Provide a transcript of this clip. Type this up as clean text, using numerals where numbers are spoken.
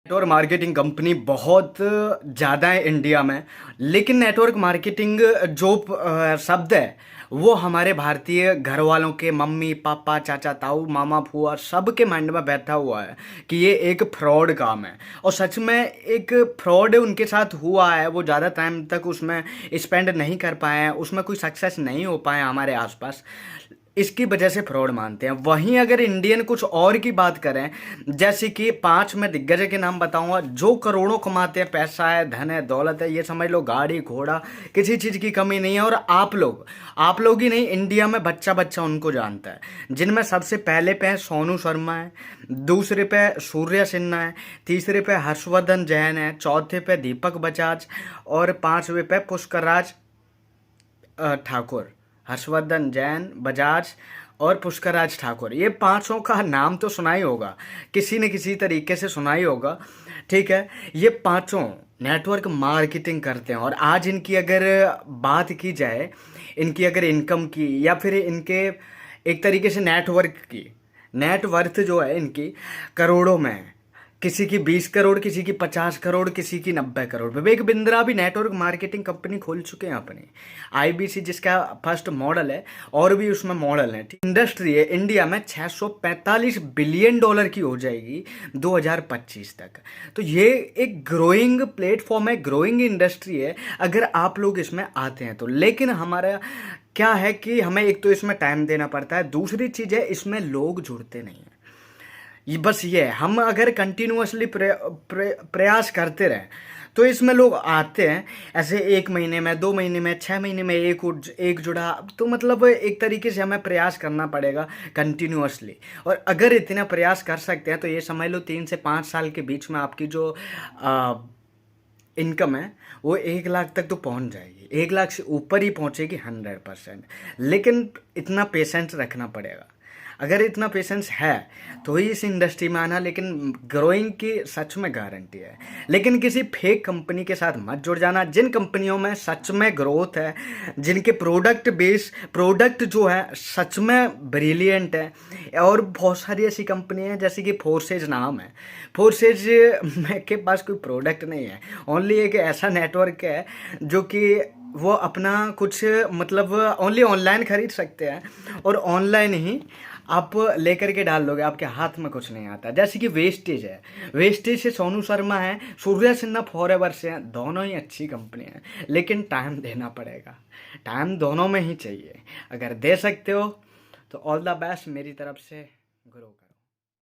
Network marketing company बहुत ज़्यादा है इंडिया में। लेकिन नेटवर्क मार्केटिंग जो शब्द है वो हमारे भारतीय घर वालों के मम्मी पापा चाचा ताऊ मामा फूआ सबके माइंड में बैठा हुआ है कि ये एक फ्रॉड काम है। और सच में एक फ्रॉड उनके साथ हुआ है, वो ज़्यादा टाइम तक उसमें स्पेंड नहीं कर पाए हैं, उसमें कोई सक्सेस नहीं हो पाए हमारे आसपास, इसकी वजह से फ्रॉड मानते हैं। वहीं अगर इंडियन कुछ और की बात करें, जैसे कि 5 मैं दिग्गज के नाम बताऊंगा जो करोड़ों कमाते हैं, पैसा है, धन है, दौलत है, ये समझ लो गाड़ी घोड़ा किसी चीज़ की कमी नहीं है। और आप लोग ही नहीं, इंडिया में बच्चा बच्चा उनको जानता है। जिनमें सबसे पहले पे सोनू शर्मा है, दूसरे पे सूर्य सिन्हा है, तीसरे पे हर्षवर्धन जैन है, चौथे पे दीपक बजाज और पांचवे पे पुष्कर ठाकुर। हर्षवर्धन जैन, बजाज और पुष्कराज ठाकुर, ये पांचों का नाम तो सुना ही होगा, किसी न किसी तरीके से सुना ही होगा। ठीक है, ये पांचों नेटवर्क मार्केटिंग करते हैं। और आज इनकी अगर बात की जाए, इनकी अगर इनकम की या फिर इनके एक तरीके से नेटवर्क की, नेटवर्थ जो है इनकी करोड़ों में है। किसी की 20 करोड़, किसी की 50 करोड़, किसी की 90 करोड़। विवेक बिंद्रा भी नेटवर्क मार्केटिंग कंपनी खोल चुके हैं अपनी, आईबीसी जिसका फर्स्ट मॉडल है, और भी उसमें मॉडल है। इंडस्ट्री है इंडिया में 645 बिलियन डॉलर की हो जाएगी 2025 तक। तो ये एक ग्रोइंग प्लेटफॉर्म है, ग्रोइंग इंडस्ट्री है अगर आप लोग इसमें आते हैं तो। लेकिन हमारा क्या है कि हमें एक तो इसमें टाइम देना पड़ता है, दूसरी चीज़ है इसमें लोग जुड़ते नहीं हैं। ये बस ये है, हम अगर कंटिन्यूअसली प्रयास करते रहें तो इसमें लोग आते हैं। ऐसे 1 महीने में, 2 महीने में, 6 महीने में एक जुड़ा, तो मतलब एक तरीके से हमें प्रयास करना पड़ेगा कंटिन्यूअसली। और अगर इतना प्रयास कर सकते हैं तो ये समझ लो 3 से 5 साल के बीच में आपकी जो इनकम है वो 1 लाख तक तो पहुंच जाएगी, 1 लाख से ऊपर ही पहुंचेगी 100%। लेकिन इतना पेशेंस रखना पड़ेगा। अगर इतना पेशेंस है तो ही इस इंडस्ट्री में आना। लेकिन ग्रोइंग की सच में गारंटी है। लेकिन किसी फेक कंपनी के साथ मत जुड़ जाना। जिन कंपनियों में सच में ग्रोथ है, जिनके प्रोडक्ट जो है सच में ब्रिलियंट है, और बहुत सारी ऐसी कंपनी है जैसे कि फोर्सेज नाम है, फोर्सेज में के पास कोई प्रोडक्ट नहीं है, ओनली एक ऐसा नेटवर्क है जो कि वो अपना कुछ मतलब ओनली ऑनलाइन खरीद सकते हैं, और ऑनलाइन ही आप लेकर के डाल दोगे, आपके हाथ में कुछ नहीं आता। जैसे कि वेस्टेज है, वेस्टेज से सोनू शर्मा है, सूर्य सिन्हा फॉरएवर से हैं, दोनों ही अच्छी कंपनी हैं। लेकिन टाइम देना पड़ेगा, टाइम दोनों में ही चाहिए। अगर दे सकते हो तो ऑल द बेस्ट मेरी तरफ से, ग्रो।